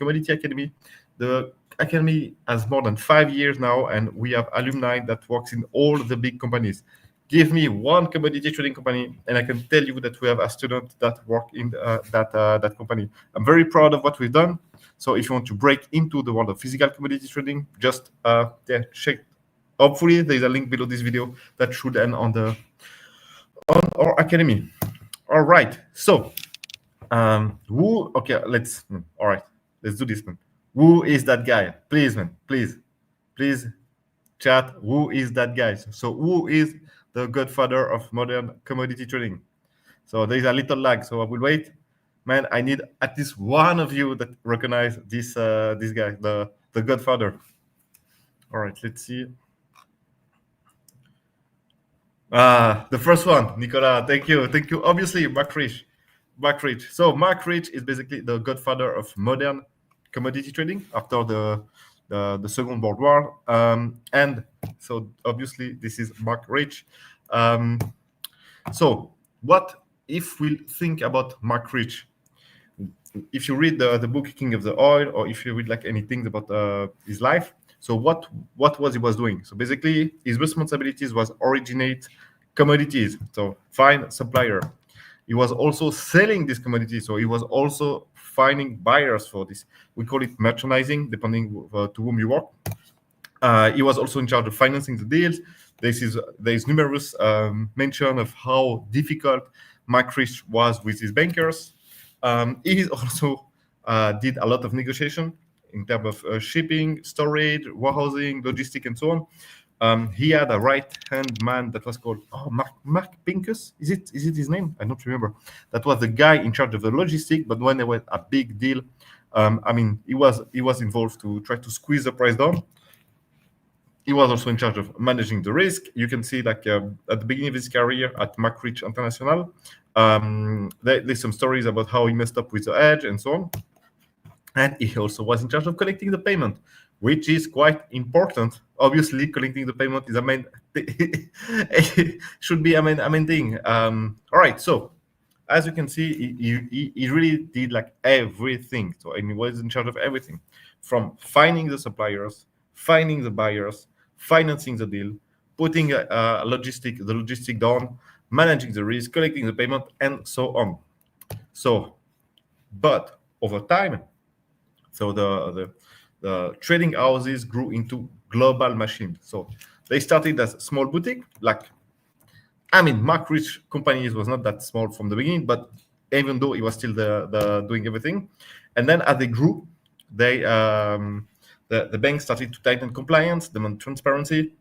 Commodity Academy. The Academy has more than 5 years now, and we have alumni that works in all the big companies. Give me one commodity trading company, and I can tell you that we have a student that work in that company. I'm very proud of what we've done. So if you want to break into the world of physical commodity trading, just check. Hopefully, there's a link below this video that should end on our academy. All right. So, okay, all right, let's do this, man. Who is that guy? Please, man, please, chat. Who is that guy? So, who is the godfather of modern commodity trading? So there's a little lag, so I will wait. Man, I need at least one of you that recognize this guy, the godfather. All right, let's see. The first one, Nicola. Thank you. Obviously, Marc Rich. So Marc Rich is basically the godfather of modern commodity trading after the Second World War. And so obviously this is Marc Rich. So what if we think about Marc Rich? If you read the book King of the Oil, or if you read like anything about his life, so what was he was doing? So basically, his responsibilities was originate commodities, so find supplier. He was also selling these commodities, so he was also finding buyers for this. We call it merchandising, depending to whom you work. He was also in charge of financing the deals. There's numerous mention of how difficult Marc Rich was with his bankers. He also did a lot of negotiation in terms of shipping, storage, warehousing, logistic, and so on. He had a right-hand man that was called Mark Pincus. Is it his name? I don't remember. That was the guy in charge of the logistic. But when there was a big deal, he was involved to try to squeeze the price down. He was also in charge of managing the risk. You can see, like at the beginning of his career at Marc Rich International, there's some stories about how he messed up with the hedge and so on. And he also was in charge of collecting the payment, which is quite important. Obviously, collecting the payment is a main should be a main thing. All right, so as you can see, he really did like everything. So he was in charge of everything, from finding the suppliers, finding the buyers, financing the deal, putting the logistic down, managing the risk, collecting the payment, and so on. So, but over time, so the trading houses grew into global machines. So they started as small boutique, Marc Rich companies was not that small from the beginning, but even though he was still doing everything, and then as they grew, the bank started to tighten compliance, demand transparency.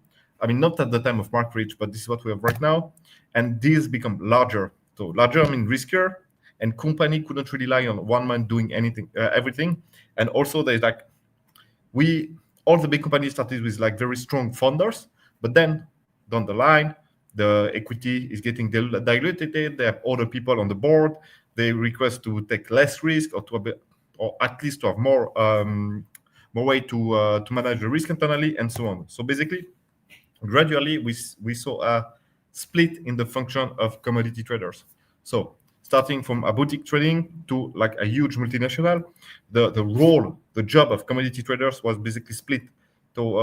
Not at the time of Marc Rich, but this is what we have right now. And these become larger. So larger, riskier, and company couldn't rely on one man doing everything. And also there's all the big companies started with very strong founders, but then down the line, the equity is getting diluted. They have other people on the board. They request to take less risk, or at least to have more way to manage the risk internally, and so on. So basically, gradually we saw a split in the function of commodity traders. So starting from a boutique trading to a huge multinational, the job of commodity traders was basically split. So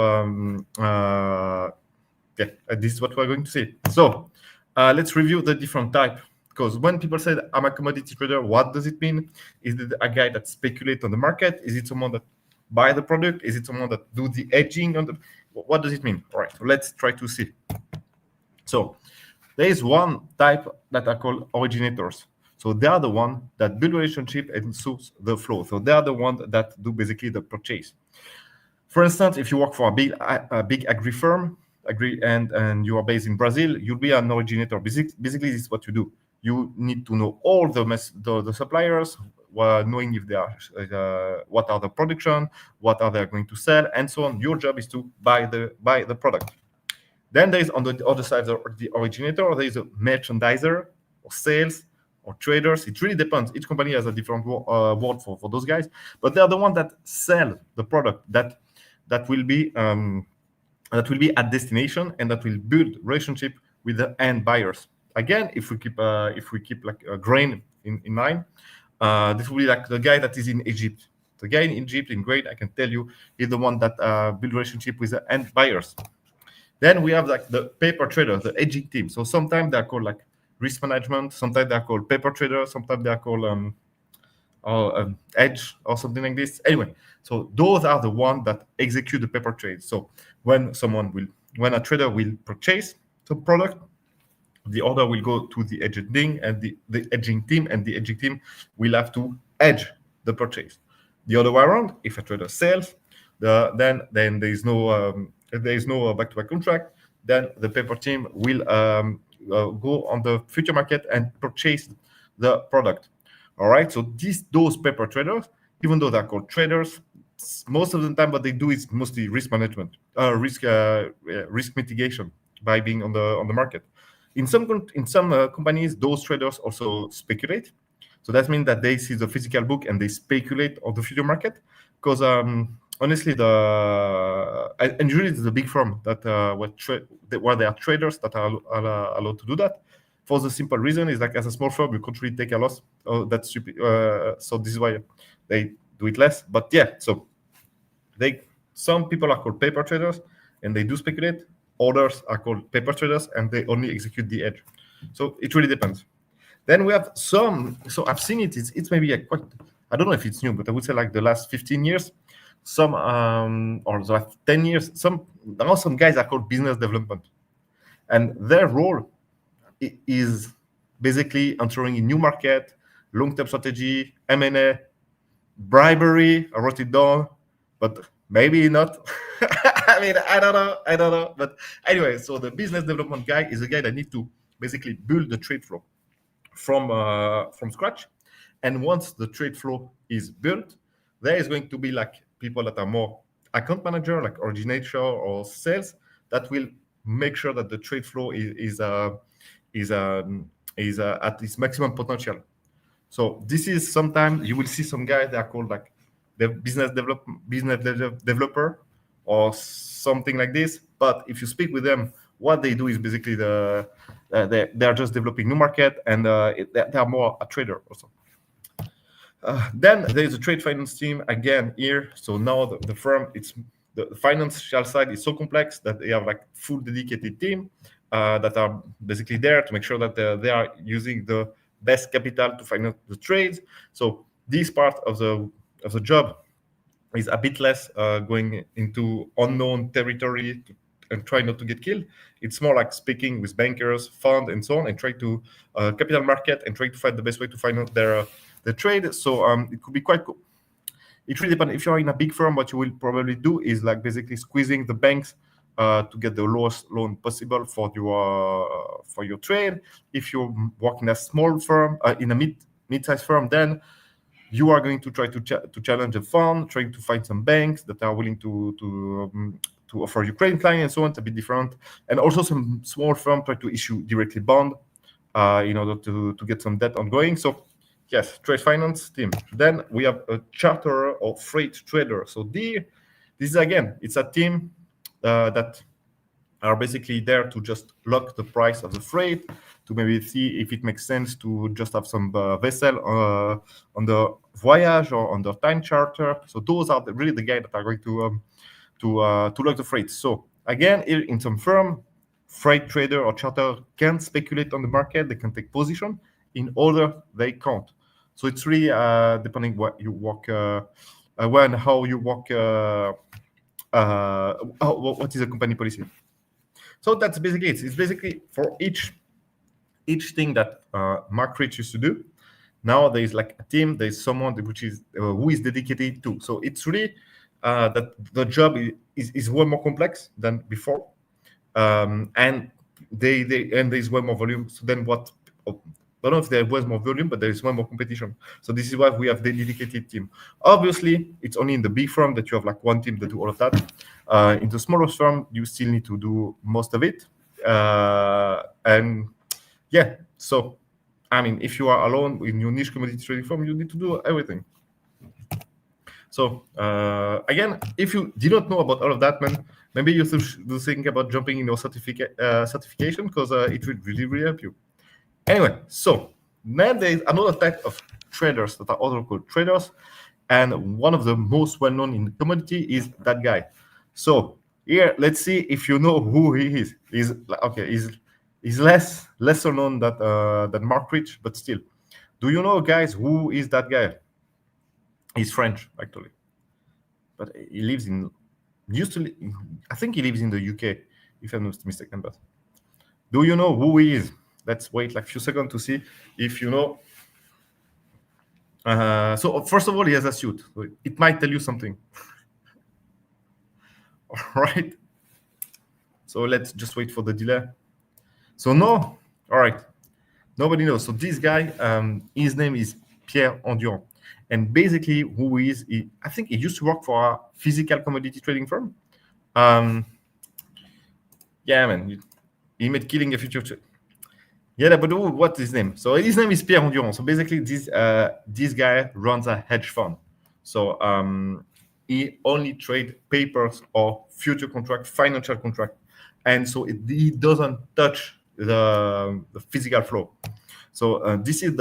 this is what we're going to see. So let's review the different type. Because when people say I'm a commodity trader, what does it mean? Is it a guy that speculates on the market? Is it someone that buy the product? Is it someone that do the hedging on the? What does it mean? All right, so let's try to see. So there is one type that are called originators. So they are the one that build relationship and source the flow. So they are the one that do basically the purchase. For instance, if you work for a big agri firm, and you are based in Brazil, you'll be an originator. Basically, this is what you do. You need to know all the suppliers, knowing if they are what are the production, what are they going to sell, and so on. Your job is to buy the product. Then there is on the other side the originator. There is a merchandiser or sales or traders. It really depends. Each company has a different word for those guys, but they are the ones that sell the product that will be at destination, and that will build relationship with the end buyers. Again, if we keep like a grain in mind, this will be like the guy that is in Egypt. The guy in Egypt in grade, I can tell you, is the one that build relationship with the end buyers. Then we have like the paper traders, the hedging team. So sometimes they're called like risk management, sometimes they're called paper traders, sometimes they're called edge or something like this. Anyway, so those are the ones that execute the paper trade. So when a trader will purchase the product, the order will go to the hedging and the hedging team, and the hedging team will have to hedge the purchase. The other way around, if a trader sells, then there is no back-to-back contract. Then the paper team will go on the future market and purchase the product. All right. So those paper traders, even though they're called traders, most of the time what they do is mostly risk management, risk mitigation by being on the market. In some companies, those traders also speculate. So that means that they see the physical book and they speculate on the future market. Because honestly, and usually it's the big firm that where they are traders that are allowed to do that. For the simple reason is like as a small firm, you can't really take a loss. Oh, that's stupid. So this is why they do it less. But yeah, so some people are called paper traders and they do speculate. Others are called paper traders and they only execute the edge. So it really depends. Then we have some. So I've seen it. It's maybe a quite. I don't know if it's new, but I would say like the last 15 years, some or the last 10 years, there are some guys are called business development, and their role is basically entering a new market, long-term strategy, M&A, bribery. I wrote it down, but maybe not. I mean, I don't know. But anyway, so the business development guy is a guy that needs to basically build the trade flow from scratch. And once the trade flow is built, there is going to be like people that are more account manager, like originator or sales, that will make sure that the trade flow is at its maximum potential. So this is sometimes you will see some guys that are called like the business developer or something like this. But if you speak with them, what they do is basically they are just developing new market, and they are more a trader also. Then there is a trade finance team again here. So now the firm, it's the financial side is so complex that they have like full dedicated team that are basically there to make sure that they are using the best capital to finance the trades. So this part of the job is a bit less going into unknown territory and try not to get killed. It's more like speaking with bankers, fund, and so on, and try to capital market and try to find the best way to finance the trade. So it could be quite cool. It really depends. If you're in a big firm, what you will probably do is like basically squeezing the banks to get the lowest loan possible for your trade. If you're working in a small firm, in a mid-sized firm, then you are going to try to challenge a fund, trying to find some banks that are willing to offer you credit line and so on. It's a bit different. And also some small firms try to issue directly bond in order to get some debt ongoing. So yes, trade finance team. Then we have a charterer or freight trader. So this is again, it's a team that are basically there to just lock the price of the freight, to maybe see if it makes sense to just have some vessel on the voyage or on the time charter. So those are really the guys that are going to lock the freight. So again, in some firm, freight trader or charter can speculate on the market. They can take position. In other, they can't. So it's really depending what you work, when, how you work, what is the company policy. So that's basically it. It's basically for each thing that Marc Rich used to do. Now there is like a team. There is someone which is who is dedicated to. So it's really that the job is way more complex than before, and there's way more volume. So then what? I don't know if there was more volume, but there is way more competition. So this is why we have the dedicated team. Obviously, it's only in the big firm that you have like one team that do all of that. In the smaller firm, you still need to do most of it. And yeah, so I mean, if you are alone in your niche commodity trading firm, you need to do everything. So again, if you did not know about all of that, man, maybe you should think about jumping in your certification, because it will really help you. Anyway, so then there is another type of traders that are also called traders. and one of the most well-known in the commodity is that guy. So here, let's see if you know who he is. He's lesser known than Marc Rich, but still. Do you know, guys, who is that guy? He's French, actually, but he lives in used to. I think he lives in the UK, if I'm not mistaken. But do you know who he is? Let's wait like a few seconds to see if you know. So first of all, he has a suit. So it might tell you something. All right. So let's just wait for the delay. So no. All right. Nobody knows. So this guy, his name is Pierre, and basically who he is, I think he used to work for a physical commodity trading firm. Yeah, man, he made killing a future. Yeah, but what's his name? So his name is Pierre Endurant. So basically, this guy runs a hedge fund. So he only trade papers or future contract, financial contract, and so he doesn't touch the physical flow. So this is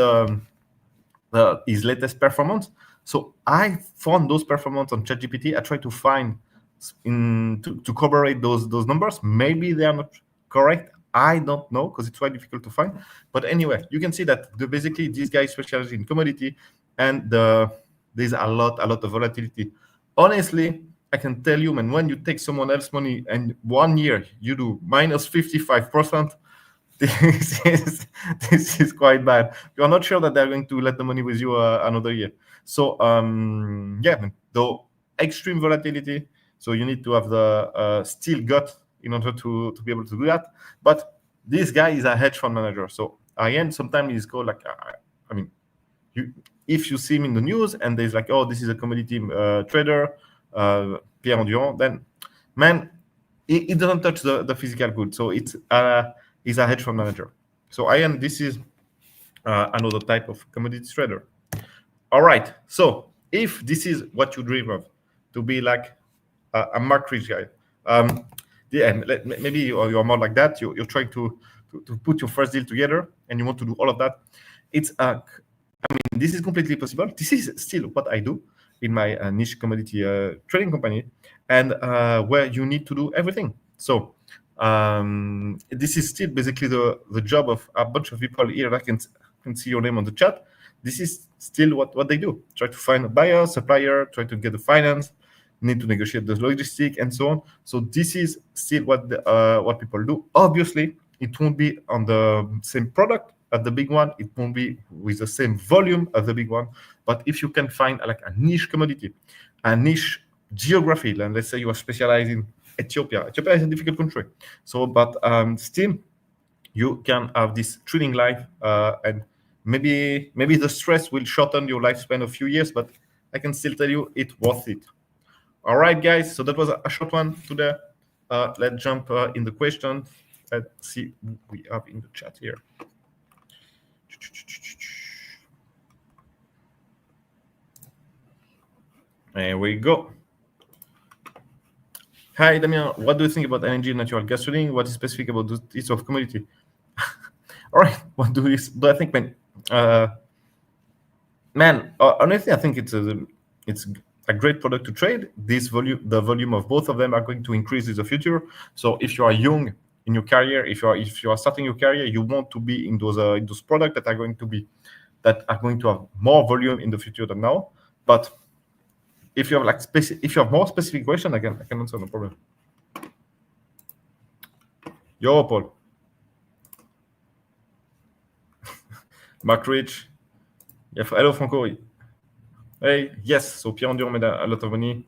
his latest performance. So I found those performance on ChatGPT. I tried to find to corroborate those numbers. Maybe they are not correct. I don't know because it's quite difficult to find. But anyway, you can see that basically this guy specializes in commodity, and there's a lot of volatility. Honestly, I can tell you, man, when you take someone else's money and 1 year you do minus 55%, this is quite bad. You're not sure that they're going to let the money with you another year. So yeah, man, though extreme volatility. So you need to have the steel gut in order to be able to do that. But this guy is a hedge fund manager. So again, sometimes he's called like, I mean, if you see him in the news and there's like, oh, this is a commodity trader, Pierre Endurant, then man, it doesn't touch the physical good. So it's is a hedge fund manager. So again, this is another type of commodity trader. All right. So if this is what you dream of, to be like a Marc Rich guy, yeah, maybe you're more like that. You're trying to put your first deal together, and you want to do all of that. It's I mean, this is completely possible. This is still what I do in my niche commodity trading company, and where you need to do everything. So this is still basically the job of a bunch of people here. I can see your name on the chat. This is still what they do. Try to find a buyer, supplier, try to get the finance, need to negotiate the logistic and so on. So this is still what people do. Obviously, it won't be on the same product as the big one. It won't be with the same volume as the big one. But if you can find like a niche commodity, a niche geography, and let's say you are specialized in Ethiopia. Ethiopia is a difficult country. So, but still, you can have this trading life, and maybe the stress will shorten your lifespan a few years, but I can still tell you it's worth it. All right, guys. So that was a short one today. Let's jump in the question. Let's see who we have in the chat here. There we go. Hi, Damien. What do you think about LNG natural gas trading? What is specific about this of commodity? All right. What do I think, man? Honestly, I think it's a great product to trade. The volume of both of them are going to increase in the future. So if you are young in your career, if you are starting your career, you want to be in those products that are going to have more volume in the future than now. But if you have if you have more specific question, I can answer, no problem. Yo, Paul. Marc Rich. Yeah, hello, Franco. Hey, yes. So Pierre Endurant made a lot of money.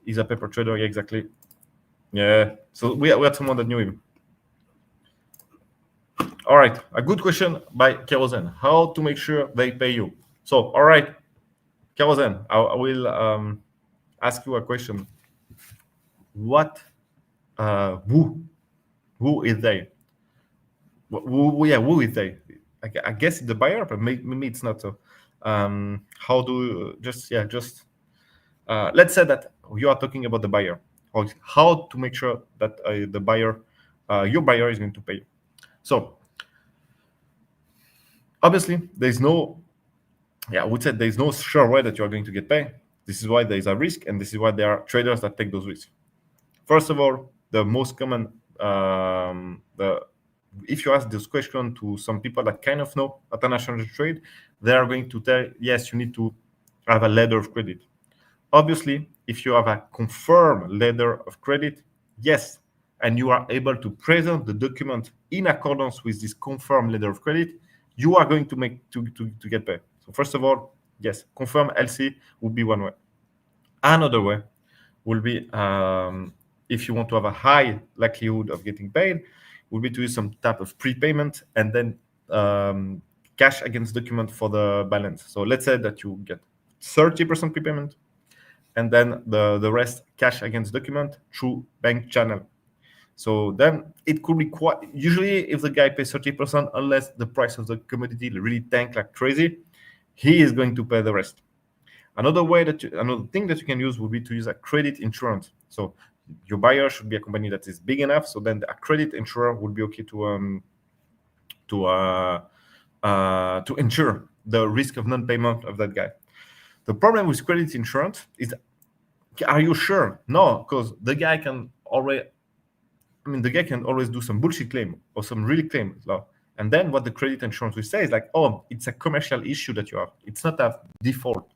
He's a paper trader. Yeah, exactly. Yeah. So we had someone that knew him. All right. A good question by Kerosene. How to make sure they pay you? So, all right, Kerosene, I will ask you a question. What? Who is they? Who is they? I guess it's the buyer, but maybe it's not so. How do let's say that you are talking about the buyer, or how to make sure that the buyer, your buyer, is going to pay you. So obviously, there's no I would say there is no sure way that you are going to get paid. This is why there is a risk, and this is why there are traders that take those risks. First of all, the most common, if you ask this question to some people that kind of know international trade, they are going to tell, yes, you need to have a letter of credit. Obviously, if you have a confirmed letter of credit, yes, and you are able to present the document in accordance with this confirmed letter of credit, you are going to make to get paid. So first of all, yes, confirm LC would be one way. Another way will be, if you want to have a high likelihood of getting paid, will be to use some type of prepayment and then cash against document for the balance. So let's say that you get 30% prepayment, and then the rest cash against document through bank channel. So then it could be quite, usually if the guy pays 30%, unless the price of the commodity really tank like crazy, he is going to pay the rest. Another thing that you can use would be to use a credit insurance. So your buyer should be a company that is big enough, so then a credit insurer would be okay to insure the risk of non-payment of that guy. The problem with credit insurance is, are you sure? No, because the guy can always do some bullshit claim or some real claim. And then what the credit insurance will say is like, oh, it's a commercial issue that you have. It's not a default.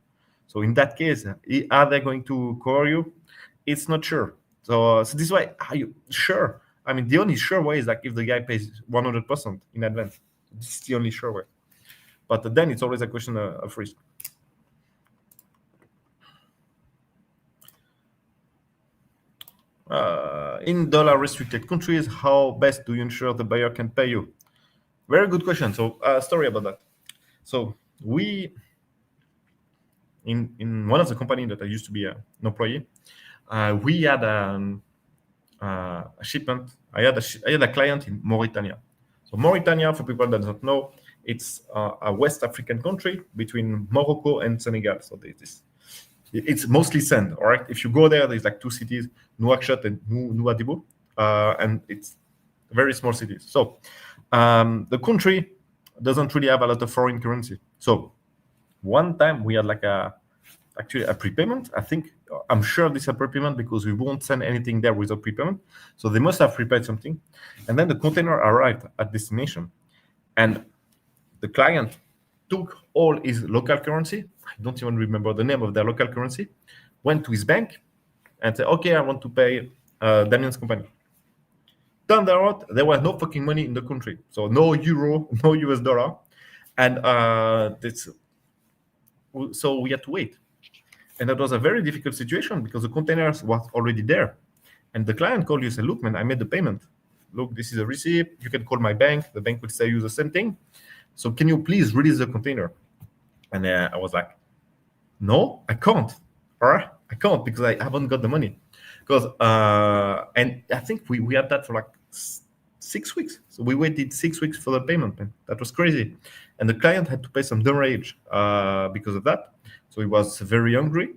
So in that case, are they going to cover you? It's not sure. So this is why, are you sure? I mean, the only sure way is like if the guy pays 100% in advance. This is the only sure way. But then it's always a question of risk. In dollar restricted countries, how best do you ensure the buyer can pay you? Very good question. So story about that. So we, in one of the companies that I used to be an employee, we had a shipment. I had a client in Mauritania. So Mauritania, for people that don't know, it's a West African country between Morocco and Senegal. So it's mostly sand. All right. If you go there, there's like two cities, Nouakchott and Nouadhibou, and it's very small cities. So the country doesn't really have a lot of foreign currency. So one time we had like actually a prepayment. I'm sure this is a prepayment because we won't send anything there without prepayment. So they must have prepaid something. And then the container arrived at destination, and the client took all his local currency. I don't even remember the name of their local currency. Went to his bank and said, okay, I want to pay Damien's company. Turned out there was no fucking money in the country. So no euro, no US dollar. And so we had to wait. And that was a very difficult situation because the containers was already there. And the client called you and said, look, man, I made the payment. Look, this is a receipt. You can call my bank. The bank will say you the same thing. So can you please release the container? And I was like, no, I can't. All right, I can't because I haven't got the money. Because and I think we had that for like 6 weeks. So we waited 6 weeks for the payment, man. That was crazy. And the client had to pay some demurrage because of that. So he was very angry.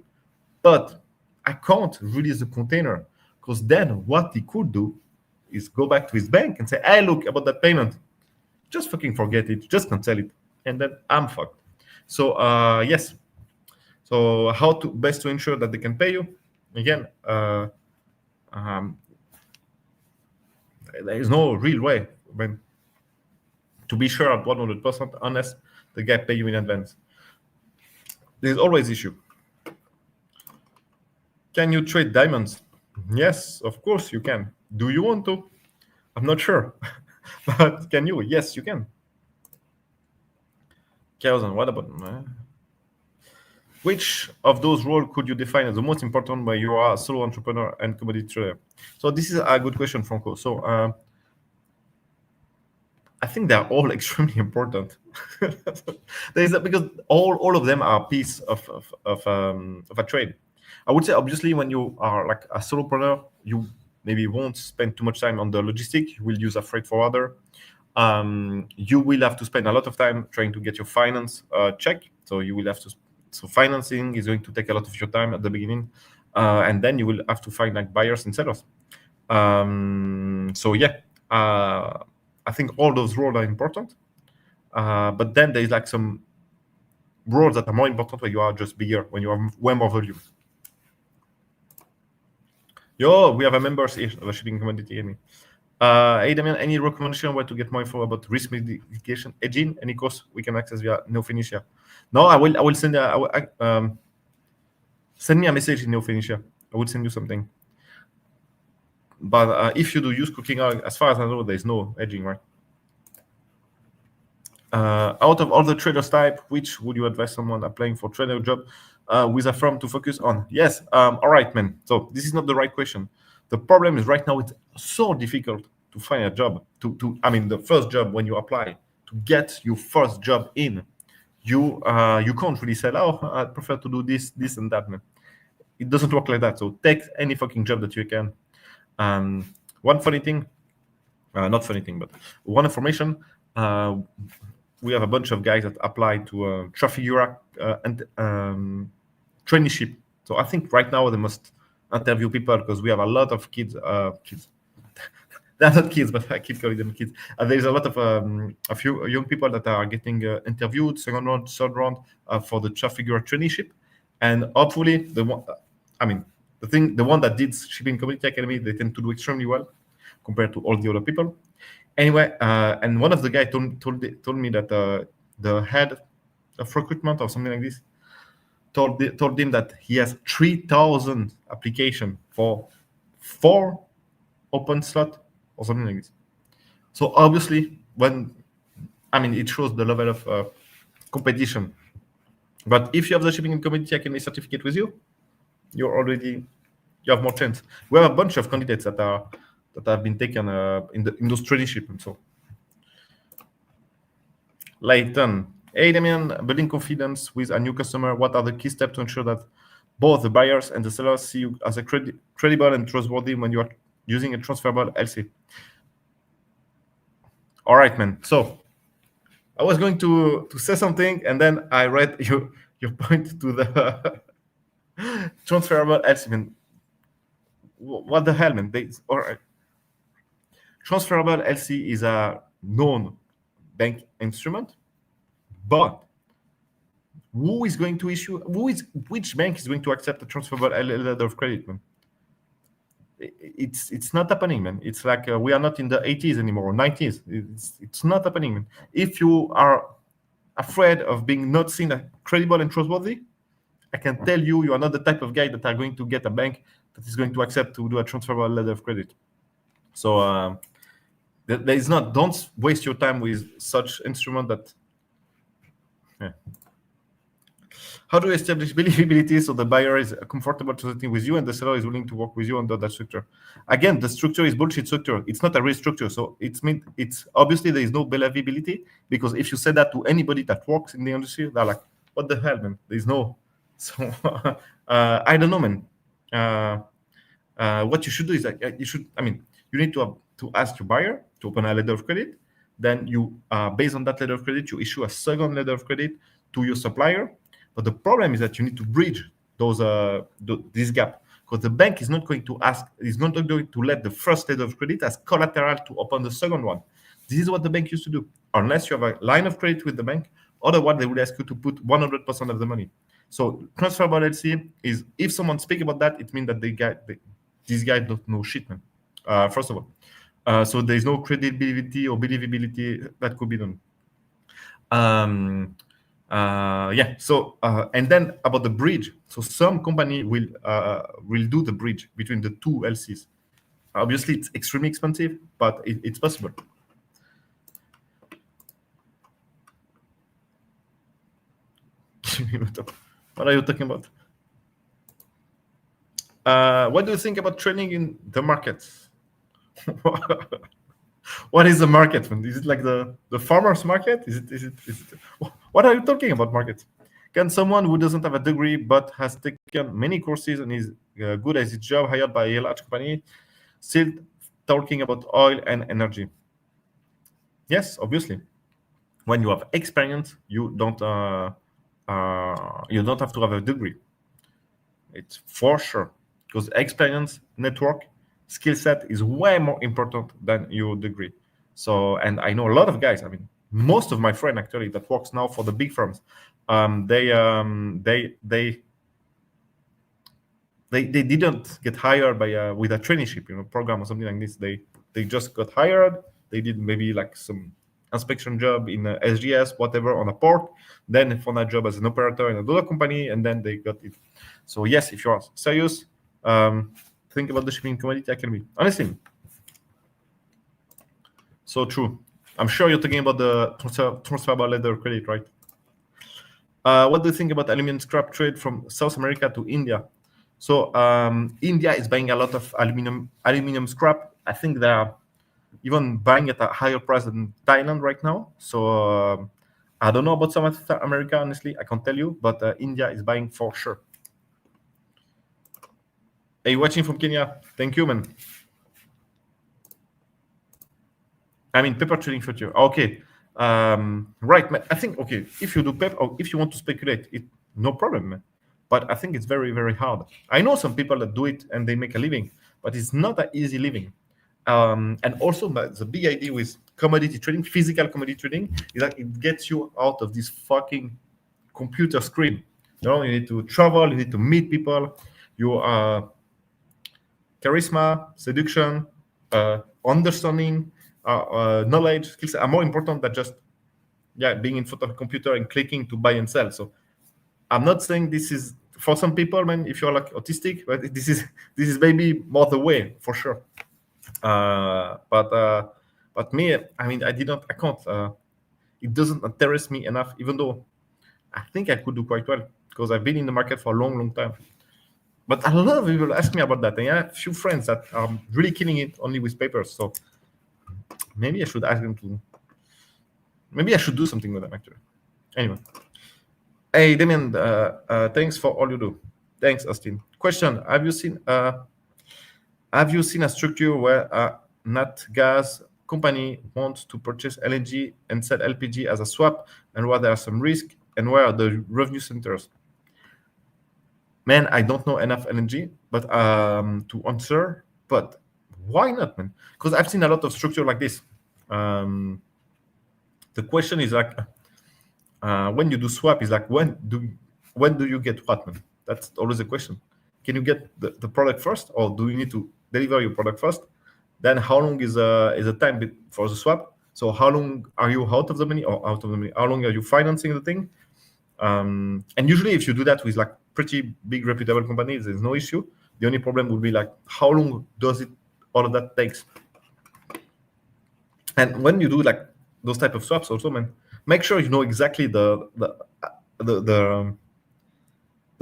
But I can't release the container because then what he could do is go back to his bank and say, hey, look, about that payment, just fucking forget it. Just cancel it. And then I'm fucked. So, yes. So how to best to ensure that they can pay you? Again, there is no real way to be sure at 100% unless the guy pay you in advance. There's always issue. Can you trade diamonds? Yes, of course you can. Do you want to? I'm not sure. But can you? Yes, you can. Chaos, what about... Which of those roles could you define as the most important when you are a solo entrepreneur and commodity trader? So this is a good question, Franco. So I think they're all extremely important. Because all of them are a piece of a trade. I would say, obviously, when you are like a solopreneur, you maybe won't spend too much time on the logistic. You will use a freight forwarder. You will have to spend a lot of time trying to get your finance checked. So you will have to. So financing is going to take a lot of your time at the beginning, and then you will have to find like buyers and sellers. So yeah, I think all those roles are important. But then there's like some roles that are more important when you are just bigger, when you have way more volume. Yo, we have a members here, the shipping commodity. Hey Damien, any recommendation where to get more info about risk mitigation, hedging? Any course we can access via Neofinicia? No, I will send. Send me a message in Neofinicia. I will send you something. But if you do use cooking oil, as far as I know, there is no hedging, right? Out of all the traders type, which would you advise someone applying for trader job with a firm to focus on? Yes. All right, man. So this is not the right question. The problem is right now it's so difficult to find a job. I mean, the first job when you apply to get your first job in, you can't really say, oh, I prefer to do this, and that, man. It doesn't work like that. So take any fucking job that you can. One funny thing, not funny thing, but one information. We have a bunch of guys that apply to Trafigura and traineeship. So I think right now they must interview people because we have a lot of kids. They're not kids, but I keep calling them kids. There's a lot of a few young people that are getting interviewed, second round, third round for the Trafigura traineeship, and hopefully the one that did Shipping Community Academy, they tend to do extremely well compared to all the other people. Anyway, and one of the guys told me that the head of recruitment or something like this told him that he has 3,000 applications for 4 open slot or something like this. So obviously, it shows the level of competition. But if you have the Shipping and Commodity Academy certificate with you, you have more chance. We have a bunch of candidates that have been taken in those traineeship and so. Leighton, hey Damien, building confidence with a new customer. What are the key steps to ensure that both the buyers and the sellers see you as a credible and trustworthy when you are using a transferable LC? All right, man. So I was going to say something, and then I read your point to the transferable LC. Man, what the hell, man? All right. Transferable LC is a known bank instrument, but which bank is going to accept a transferable letter of credit, man? It's not happening, man. It's like we are not in the 80s anymore, or 90s. It's not happening, man. If you are afraid of being not seen as credible and trustworthy, I can tell you are not the type of guy that are going to get a bank that is going to accept to do a transferable letter of credit. So there is not. Don't waste your time with such instrument that. Yeah. How do you establish believability so the buyer is comfortable transacting with you and the seller is willing to work with you under that structure? Again, the structure is bullshit structure. It's not a real structure. So it's obviously there is no believability, because if you say that to anybody that works in the industry, they're like, what the hell, man? There is no. So I don't know, man. What you should do is you need to ask your buyer to open a letter of credit. Then you, based on that letter of credit, you issue a second letter of credit to your supplier. But the problem is that you need to bridge this gap, because the bank is not going to let the first letter of credit as collateral to open the second one. This is what the bank used to do, unless you have a line of credit with the bank. Otherwise, they would ask you to put 100% of the money. So transferable LC is, if someone speak about that, it means that this guy don't know shit, man. First of all, so there is no credibility or believability that could be done. So and then about the bridge. So some company will do the bridge between the two LCs. Obviously, it's extremely expensive, but it's possible. What are you talking about? What do you think about trading in the markets? What is the market? Is it like the farmer's market? Is it? What are you talking about, market? Can someone who doesn't have a degree but has taken many courses and is good at his job, hired by a large company, still talking about oil and energy? Yes, obviously. When you have experience, you don't have to have a degree. It's for sure, because experience, network, skill set is way more important than your degree. So, and I know a lot of guys. Most of my friends actually that works now for the big firms They didn't get hired by with a traineeship, program or something like this. They just got hired. They did maybe like some inspection job in SGS, whatever, on a port. Then they found a job as an operator in another company, and then they got it. So yes, if you are serious, think about the shipping commodity academy. Honestly, so true. I'm sure you're talking about the transferable leather credit, right? What do you think about aluminum scrap trade from South America to India? So India is buying a lot of aluminum scrap. I think they are even buying at a higher price than Thailand right now. So I don't know about South America, honestly. I can't tell you, but India is buying for sure. Hey, watching from Kenya. Thank you, man. I mean, paper trading future. Okay. Right, man. I think, okay, if you do paper or if you want to speculate, no problem, man. But I think it's very, very hard. I know some people that do it and they make a living, but it's not an easy living. And also, the big idea with commodity trading, physical commodity trading, is that it gets you out of this fucking computer screen. You need to travel, you need to meet people. Charisma, seduction, understanding, knowledge, skills are more important than just being in front of a computer and clicking to buy and sell. So I'm not saying this is for some people, man, if you're like autistic, but this is maybe more the way for sure. But me, I mean, I can't. It doesn't interest me enough, even though I think I could do quite well because I've been in the market for a long, long time. But a lot of people ask me about that, and I have a few friends that are really killing it only with papers. So maybe I should ask them to. Maybe I should do something with them actually. Anyway, hey Damien, thanks for all you do. Thanks, Austin. Question: Have you seen a structure where a nat gas company wants to purchase LNG and sell LPG as a swap, and where there are some risk, and where are the revenue centers? Man, I don't know enough LNG, but to answer. But why not, man? Because I've seen a lot of structure like this. The question is like, when you do swap, is like when do you get what, man? That's always a question. Can you get the product first, or do you need to deliver your product first? Then how long is the time for the swap? So how long are you out of the money, or out of the money? How long are you financing the thing? And usually, if you do that with like pretty big reputable companies, there's no issue. The only problem would be like how long does all of that takes? And when you do like those type of swaps, also, man, make sure you know exactly the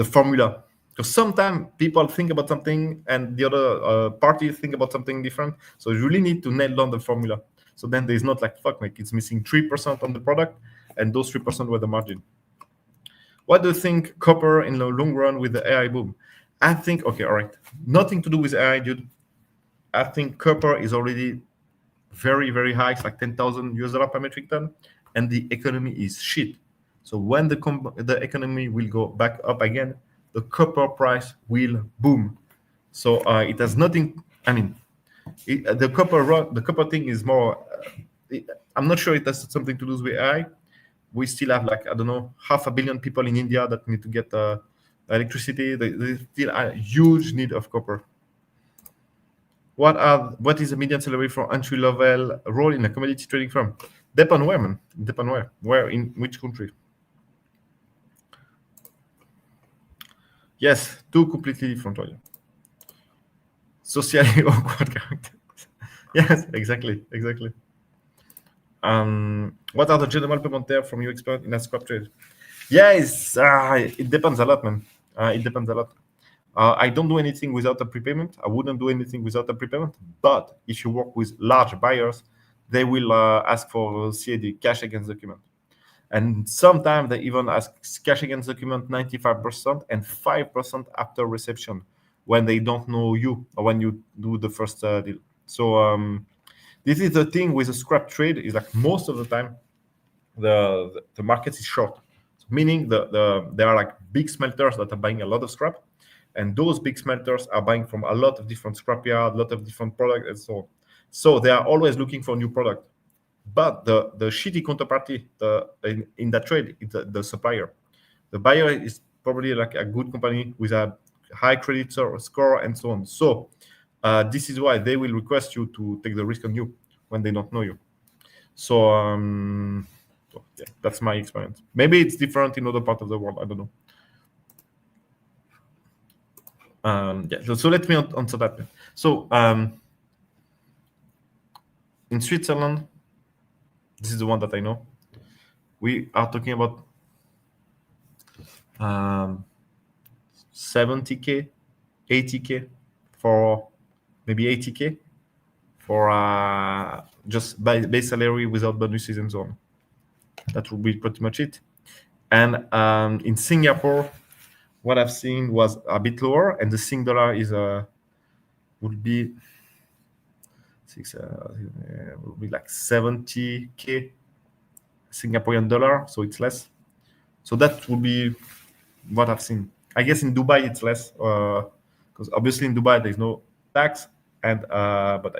formula. Because sometimes people think about something and the other party think about something different. So you really need to nail down the formula. So then there's not like, fuck, like it's missing 3% on the product, and those 3% were the margin. What do you think copper in the long run with the AI boom? I think, okay, all right. Nothing to do with AI, dude. I think copper is already very, very high. It's like $10,000 per metric ton, and the economy is shit. So when the economy will go back up again, the copper price will boom. So it has nothing. I mean, the copper thing is more. I'm not sure it has something to do with AI. We still have like, I don't know, 500 million people in India that need to get electricity. They still are a huge need of copper. What is the median salary for entry level role in a commodity trading firm? Depend where, man. Depend where. Where in which country? Yes, two completely different ones. Socially awkward characters. Yes, exactly. What are the general payment there from your experience in a scrap trade? Yeah, it depends a lot, man. It depends a lot. I don't do anything without a prepayment. I wouldn't do anything without a prepayment. But if you work with large buyers, they will ask for CAD, cash against document. And sometimes they even ask cash against document 95% and 5% after reception when they don't know you or when you do the first deal. So this is the thing with a scrap trade, is like most of the time the market is short. So meaning there are like big smelters that are buying a lot of scrap, and those big smelters are buying from a lot of different scrapyards, a lot of different products, and so on. So they are always looking for new product. But the shitty counterparty in that trade is the supplier. The buyer is probably like a good company with a high credit score and so on. So this is why they will request you to take the risk on you when they don't know you. So, yeah, that's my experience. Maybe it's different in other part of the world. I don't know. Yeah. So let me answer that. So in Switzerland, this is the one that I know. We are talking about 70K, 80K for maybe 80K for just base salary without bonuses and so on. That would be pretty much it. And in Singapore, what I've seen was a bit lower, and the Sing dollar is would be would be like 70K Singaporean dollar, so it's less. So that would be what I've seen. I guess in Dubai it's less because obviously in Dubai there's no tax, and but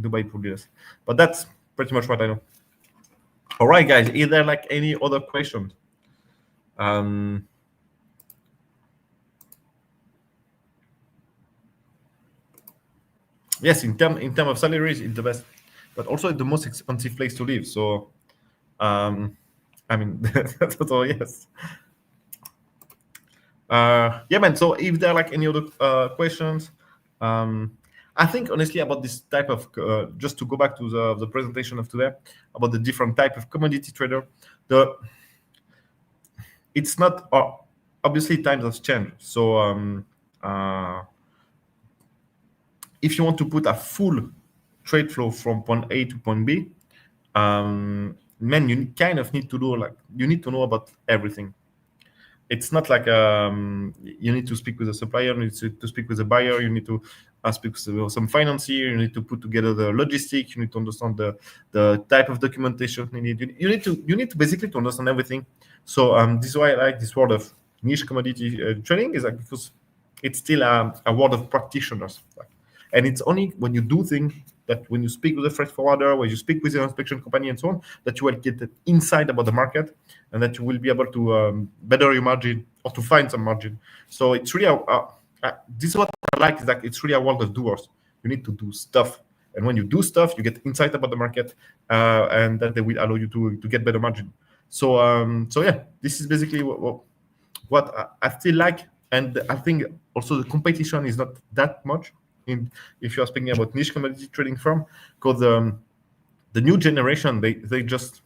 Dubai it would be less. But that's pretty much what I know. All right, guys. Is there like any other questions? Yes, in term of salaries, it's the best, but also it's the most expensive place to live. So, I mean, that's all. Yes. Yeah, man. So, if there are like any other questions, I think honestly about this type of just to go back to the presentation of today about the different type of commodity trader. It's not obviously times have changed. So if you want to put a full trade flow from point A to point B, man, you kind of need to do like you need to know about everything. It's not like you need to speak with a supplier, you need to speak with a buyer, you need to speak with some financier, you need to put together the logistics, you need to understand the type of documentation you need. You need to basically to understand everything. So this is why I like this world of niche commodity trading is like because it's still a world of practitioners. And it's only when you do things that when you speak with a freight forwarder, when you speak with an inspection company and so on, that you will get an insight about the market and that you will be able to better your margin or to find some margin. So it's really, this is what I like is that it's really a world of doers. You need to do stuff. And when you do stuff, you get insight about the market and that they will allow you to get better margin. So, so yeah, this is basically what I still like. And I think also the competition is not that much. If you are speaking about niche commodity trading firm, because the new generation they just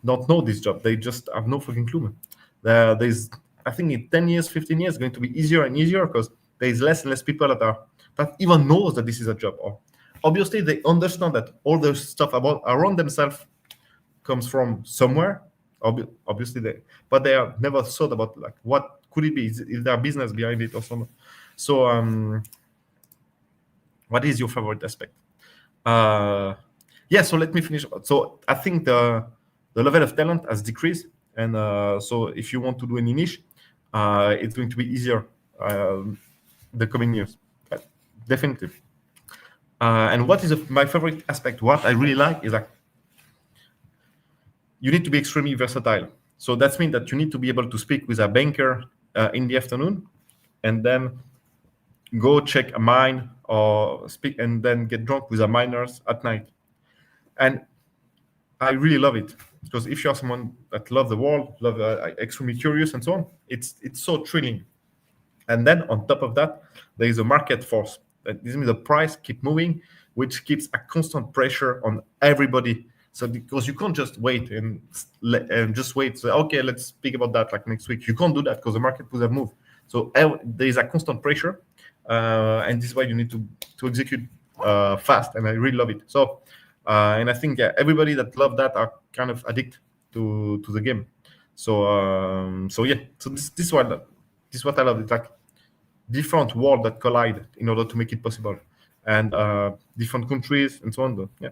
don't know this job. They just have no fucking clue. There's I think in 10 years, 15 years, it's going to be easier and easier because there's less and less people that even knows that this is a job. Or obviously they understand that all the stuff about around themselves comes from somewhere. Obviously but they have never thought about like what could it be? Is there a business behind it or something? So what is your favorite aspect? Yeah, so let me finish. So I think the level of talent has decreased, and so if you want to do any niche, it's going to be easier the coming years, definitely. And what is my favorite aspect? What I really like is that you need to be extremely versatile. So that means that you need to be able to speak with a banker in the afternoon, and then go check a mine or speak and then get drunk with the miners at night. And I really love it because if you're someone that love the world, love extremely curious and so on, it's so thrilling. And then on top of that, there is a market force. This means the price keep moving, which keeps a constant pressure on everybody. So because you can't just wait and just wait. So okay, let's speak about that like next week. You can't do that because the market will have moved. So there is a constant pressure, and this is why you need to execute fast. And I really love it. So, and I think everybody that love that are kind of addicted to the game. So, so yeah. So this is what I love. It's like different world that collide in order to make it possible, and different countries and so on. But, yeah.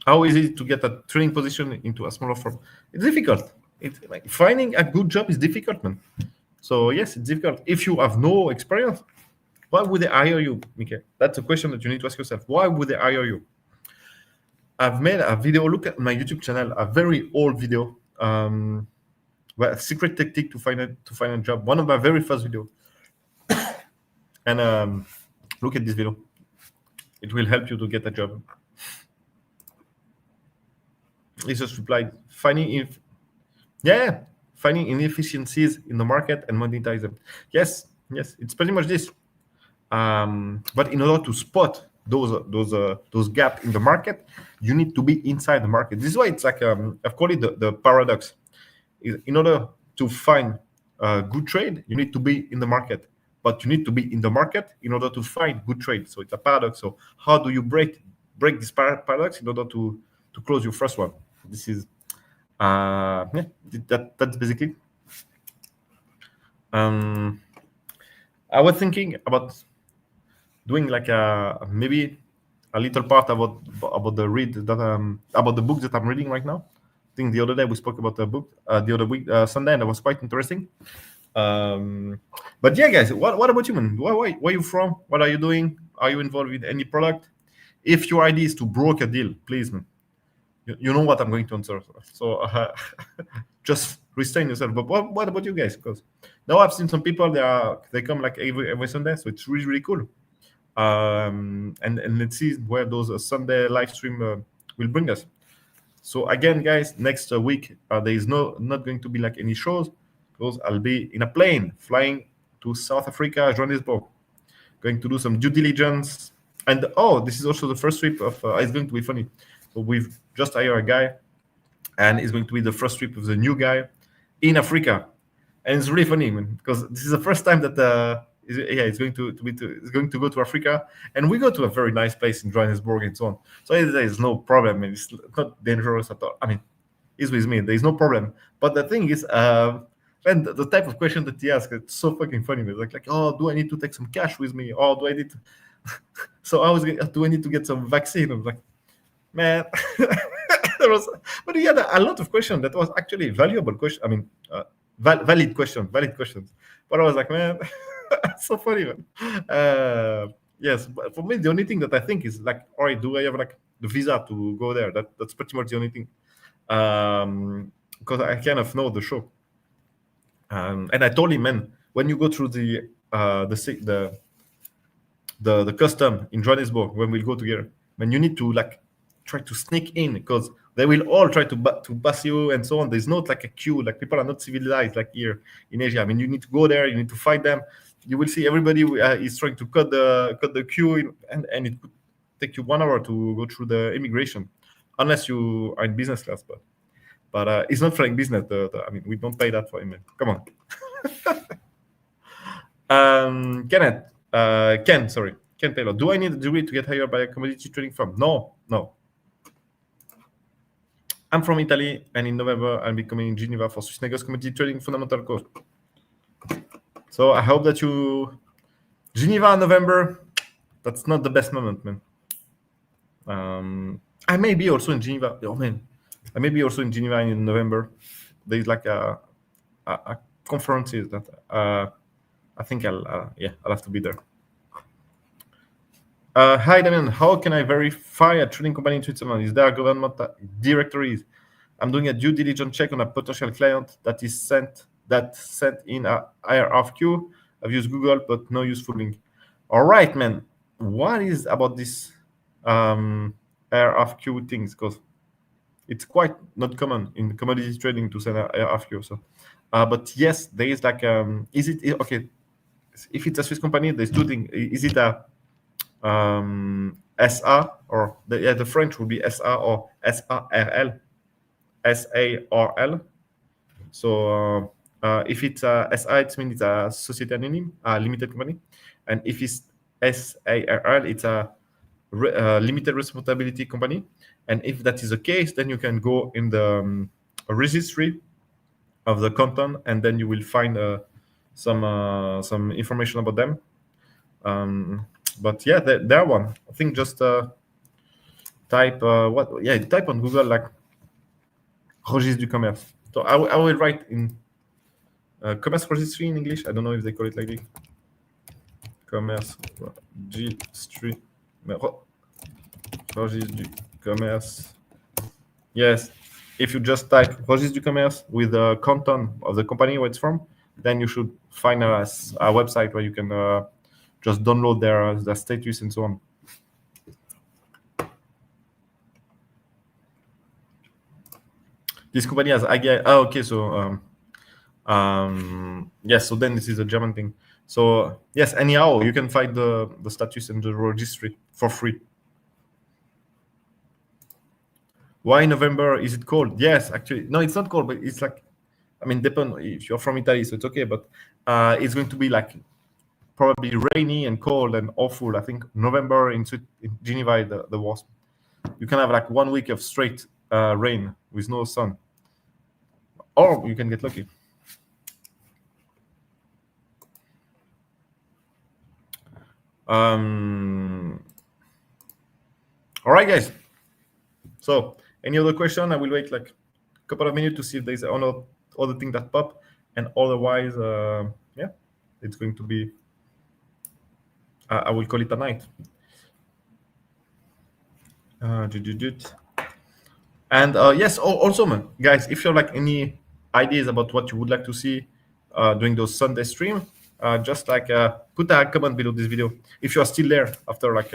How is it to get a trading position into a smaller firm? It's difficult. It's like finding a good job is difficult, man. So yes, it's difficult. If you have no experience, why would they hire you, Mike? That's a question that you need to ask yourself. Why would they hire you? I've made a video. Look at my YouTube channel, a very old video well, secret tactic to find a job. One of my very first video, and look at this video. It will help you to get a job. It's just replied finding inefficiencies in the market and monetize them. Yes, it's pretty much this. But in order to spot those gaps in the market, you need to be inside the market. This is why it's like I've called it the paradox. In order to find a good trade, you need to be in the market, but you need to be in the market in order to find good trade. So it's a paradox. So how do you break this paradox in order to close your first one? This is that's basically. I was thinking about doing like maybe a little part about the read that about the book that I'm reading right now. I think the other day we spoke about the book the other week Sunday, and it was quite interesting. But yeah, guys, what about you, man? Where are you from? What are you doing? Are you involved with any product? If your idea is to broker a deal, please, man, you know what I'm going to answer. So just restrain yourself. But what about you guys? Because now I've seen some people, they come like every Sunday, so it's really cool. And let's see where those Sunday live stream will bring us. So again, guys, next week there is not going to be like any shows, because I'll be in a plane flying to South Africa, Johannesburg, going to do some due diligence. And this is also the first trip of. It's going to be funny. So we've just hired a guy, and it's going to be the first trip of the new guy in Africa, and it's really funny, man, because this is the first time that it's going to go to Africa, and we go to a very nice place in Johannesburg and so on. So there is no problem, and it's not dangerous at all. I mean, he's with me, there is no problem. But the thing is, and the type of question that he asks, it's so fucking funny. Man. Like, do I need to take some cash with me, or do I need to? Do I need to get some vaccine? I was like, man. But he had a lot of questions that was actually valuable question. I mean, valid questions. But I was like, man, so funny, man. Yes, but for me, the only thing that I think is like, all right, do I have like the visa to go there? That's pretty much the only thing, because I kind of know the show. And I told him, man, when you go through the custom in Johannesburg, when we'll go together, man, you need to like try to sneak in, because they will all try to bust you and so on. There's not like a queue, like people are not civilized like here in Asia. I mean, you need to go there, you need to fight them. You will see everybody is trying to cut the queue, and it could take you 1 hour to go through the immigration, unless you are in business class. But it's not flying business. I mean, we don't pay that for him. Come on. Ken Taylor. Do I need a degree to get hired by a commodity trading firm? No. I'm from Italy, and in November I'll be coming in Geneva for Swiss Negos Commodity Trading Fundamental course. So I hope that Geneva in November, that's not the best moment, man. I may be also in Geneva. Oh man, I may be also in Geneva in November. There's like a conferences that I think I'll have to be there. Hi, Damien. How can I verify a trading company in Switzerland? Is there a government directories? I'm doing a due diligence check on a potential client that sent in a IRFQ. I've used Google, but no useful link. All right, man. What is about this IRFQ things? Because it's quite not common in commodity trading to send an IRFQ. So, but yes, there is like is it okay? If it's a Swiss company, there's two things. Is it a SA, or the French would be SA or SARL, SARL. So if it's a SA, it means it's a Société Anonyme, a limited company, and if it's SARL, it's a limited responsibility company. And if that is the case, then you can go in the registry of the canton, and then you will find some information about them. But yeah, that one, I think just type type on Google like Registre du Commerce. So I will write in Commerce Registry in English. I don't know if they call it like this. Commerce Registry. Registre du Commerce. Yes. if you just type registre du commerce with the content of the company where it's from, then you should find a website where you can just download their status and so on. This company has AGI. Oh, okay. So yes. So then this is a German thing. So yes. Anyhow, you can find the status and the registry for free. Why November? Is it cold? Yes, actually, no, it's not cold, but it's like, I mean, depend if you're from Italy, so it's okay. But it's going to be like probably rainy and cold and awful. I think November in Geneva is the worst. You can have like 1 week of straight rain with no sun, or you can get lucky. All right, guys. So, any other question? I will wait like a couple of minutes to see if there's other thing that pop, and otherwise, yeah, it's going to be. I will call it a night. And yes, also, man, guys, if you have like any ideas about what you would like to see during those Sunday stream, just like put a comment below this video. If you are still there after like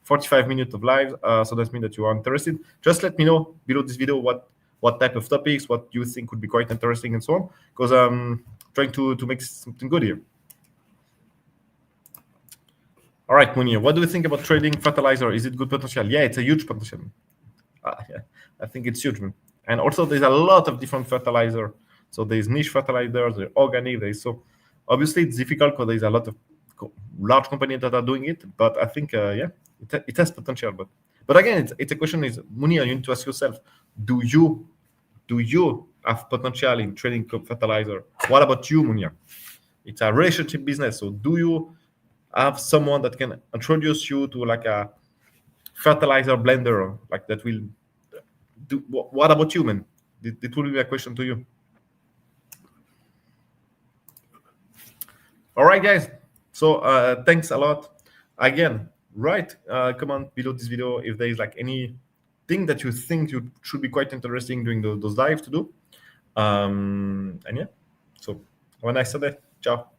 45 minutes of live, so that means that you are interested. Just let me know below this video what type of topics, what you think would be quite interesting, and so on. Because I'm trying to make something good here. All right, Munir, what do you think about trading fertilizer? Is it good potential? Yeah, it's a huge potential. Yeah, I think it's huge, man. And also, there's a lot of different fertilizer. So there's niche fertilizers, there's organic. There's so obviously it's difficult because there's a lot of large companies that are doing it. But I think, yeah, it has potential. But again, it's a question is, Munir, you need to ask yourself: Do you have potential in trading fertilizer? What about you, Munir? It's a relationship business. So do you have someone that can introduce you to like a fertilizer blender, like that will do? What about you, man? It will be a question to you. All right, guys. So thanks a lot. Again, write comment below this video if there is like any thing that you think you should be quite interesting during those lives to do. And yeah, so have a nice day. Ciao.